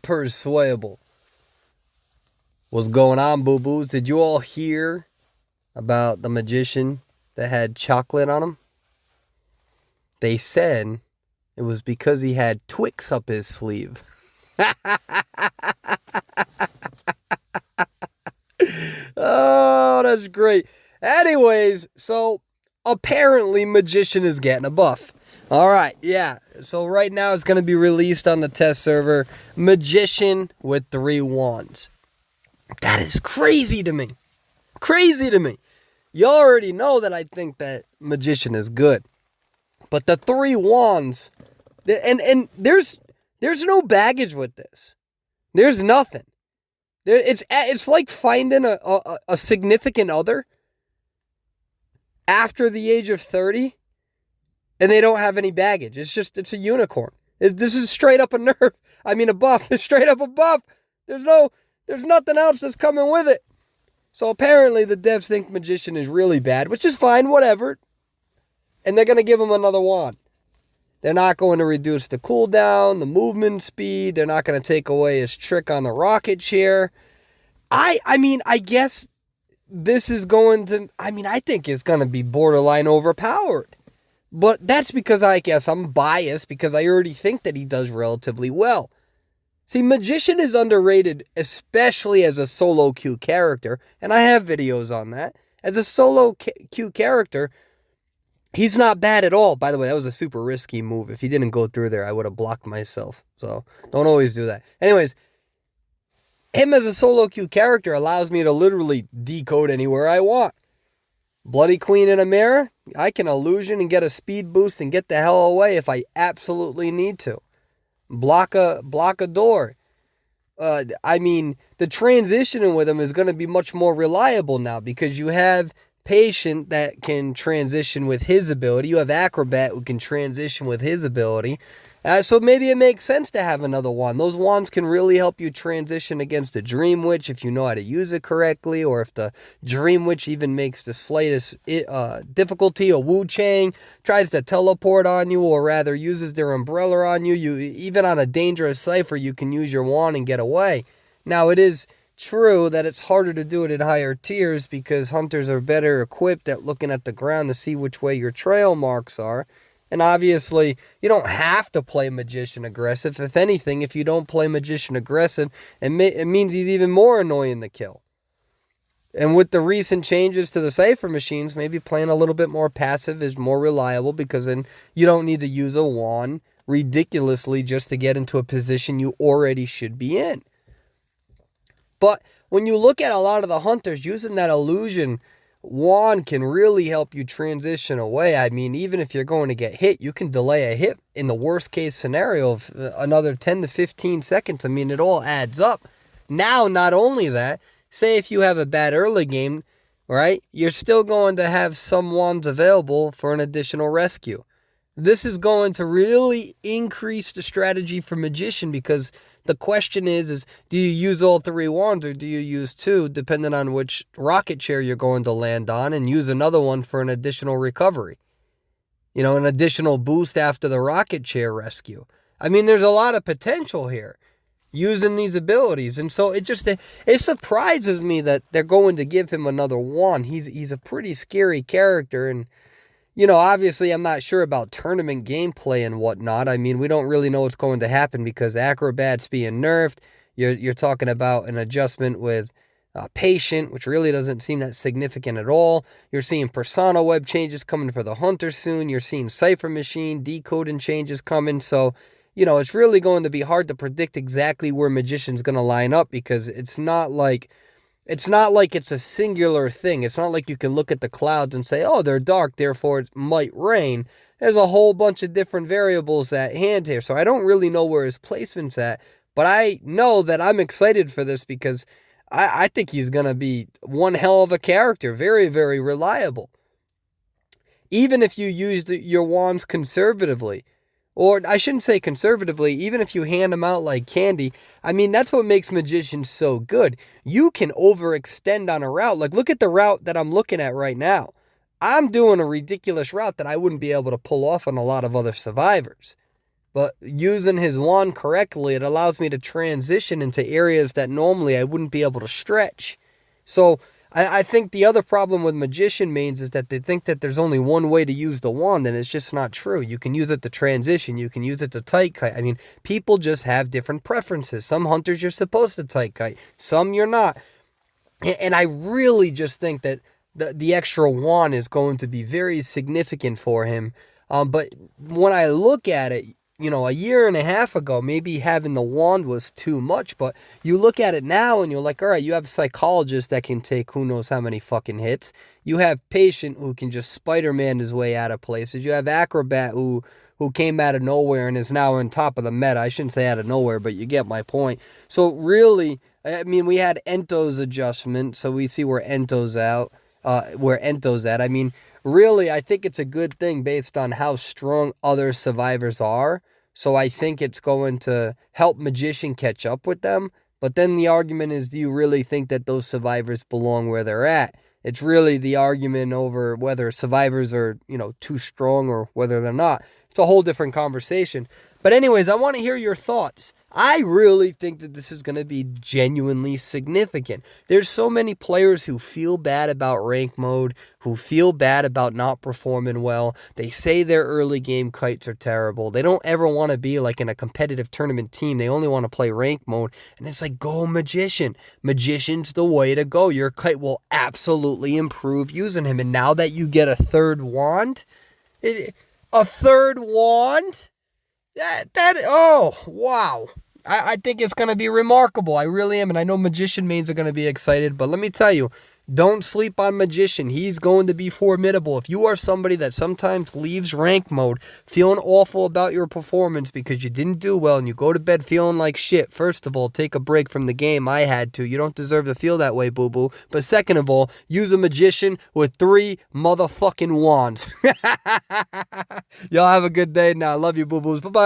Persuadable. What's going on, boo-boos? Did you all hear about the magician that had chocolate on him? They said it was because he had Twix up his sleeve. Oh, that's great. Anyways, so apparently Magician is getting a buff. All right, yeah. So right now it's going to be released on the test server. Magician with 3 wands. That is crazy to me. Crazy to me. You already know that I think that Magician is good. But the 3 wands, and there's no baggage with this. There's nothing. It's like finding a significant other after the age of 30, and they don't have any baggage. It's a unicorn. This is straight up a nerf. I mean a buff. It's straight up a buff. There's nothing else that's coming with it. So apparently the devs think Magician is really bad, which is fine, whatever. And they're going to give him another wand. They're not going to reduce the cooldown, the movement speed. They're not going to take away his trick on the rocket chair. I mean, I guess this is going to, I think it's going to be borderline overpowered. But that's because I guess I'm biased because I already think that he does relatively well. See, Magician is underrated, especially as a solo queue character. And I have videos on that. As a solo queue character, he's not bad at all. By the way, that was a super risky move. If he didn't go through there, I would have blocked myself. So don't always do that. Anyways, him as a solo queue character allows me to literally decode anywhere I want. Bloody Queen in a mirror, I can illusion and get a speed boost and get the hell away if I absolutely need to. Block a door. The transitioning with him is going to be much more reliable now because you have Patient that can transition with his ability. You have Acrobat who can transition with his ability. So maybe it makes sense to have another wand. Those wands can really help you transition against a Dream Witch if you know how to use it correctly, or if the Dream Witch even makes the slightest difficulty. A Wu Chang tries to teleport on you, or rather uses their umbrella on you. Even on a dangerous cipher, you can use your wand and get away. Now, it is true that it's harder to do it at higher tiers because hunters are better equipped at looking at the ground to see which way your trail marks are. And obviously, you don't have to play Magician aggressive. If anything, if you don't play Magician aggressive, it means he's even more annoying to kill. And with the recent changes to the cipher machines, maybe playing a little bit more passive is more reliable because then you don't need to use a wand ridiculously just to get into a position you already should be in. But when you look at a lot of the hunters, using that illusion wand can really help you transition away. I mean, even if you're going to get hit, you can delay a hit in the worst case scenario of another 10 to 15 seconds. I mean, it all adds up. Now, not only that, say if you have a bad early game, right, you're still going to have some wands available for an additional rescue. This is going to really increase the strategy for Magician because the question is do you use all 3 wands or do you use 2, depending on which rocket chair you're going to land on, and use another one for an additional recovery? You know, an additional boost after the rocket chair rescue. I mean, there's a lot of potential here using these abilities. And so it surprises me that they're going to give him another wand. He's a pretty scary character, and you know, obviously I'm not sure about tournament gameplay and whatnot. I mean, we don't really know what's going to happen because Acrobat's being nerfed. You're talking about an adjustment with Patient, which really doesn't seem that significant at all. You're seeing Persona web changes coming for the Hunter soon. You're seeing Cipher Machine decoding changes coming. So, you know, it's really going to be hard to predict exactly where Magician's going to line up because it's not like it's a singular thing. It's not like you can look at the clouds and say, oh, they're dark, therefore it might rain. There's a whole bunch of different variables at hand here. So I don't really know where his placement's at. But I know that I'm excited for this because I think he's going to be one hell of a character. Very, very reliable. Even if you use your wands conservatively. Or I shouldn't say conservatively, even if you hand them out like candy, I mean, that's what makes magicians so good. You can overextend on a route. Like, look at the route that I'm looking at right now. I'm doing a ridiculous route that I wouldn't be able to pull off on a lot of other survivors. But using his wand correctly, it allows me to transition into areas that normally I wouldn't be able to stretch. So I think the other problem with magician mains is that they think that there's only one way to use the wand, and it's just not true. You can use it to transition. You can use it to tight kite. I mean, people just have different preferences. Some hunters you're supposed to tight kite. Some you're not. And I really just think that the extra wand is going to be very significant for him. But when I look at it, you know, a year and a half ago, maybe having the wand was too much, but you look at it now and you're like, all right, you have a psychologist that can take who knows how many fucking hits. You have patient who can just Spider-Man his way out of places. You have acrobat who came out of nowhere and is now on top of the meta. I shouldn't say out of nowhere, but you get my point. So really, I mean, we had Ento's adjustment, so we see where Ento's out, where Ento's at. I mean, really, I think it's a good thing based on how strong other survivors are. So I think it's going to help Magician catch up with them. But then the argument is, do you really think that those survivors belong where they're at? It's really the argument over whether survivors are, you know, too strong or whether they're not. It's a whole different conversation. But anyways, I want to hear your thoughts. I really think that this is going to be genuinely significant. There's so many players who feel bad about rank mode, who feel bad about not performing well. They say their early game kites are terrible. They don't ever want to be like in a competitive tournament team. They only want to play rank mode. And it's like, go Magician. Magician's the way to go. Your kite will absolutely improve using him. And now that you get a third wand, a third wand? Oh, wow. I think it's going to be remarkable. I really am. And I know Magician mains are going to be excited. But let me tell you, don't sleep on Magician. He's going to be formidable. If you are somebody that sometimes leaves rank mode feeling awful about your performance because you didn't do well and you go to bed feeling like shit, first of all, take a break from the game. I had to. You don't deserve to feel that way, boo-boo. But second of all, use a Magician with 3 motherfucking wands. Y'all have a good day now. I love you, boo-boos. Bye-bye.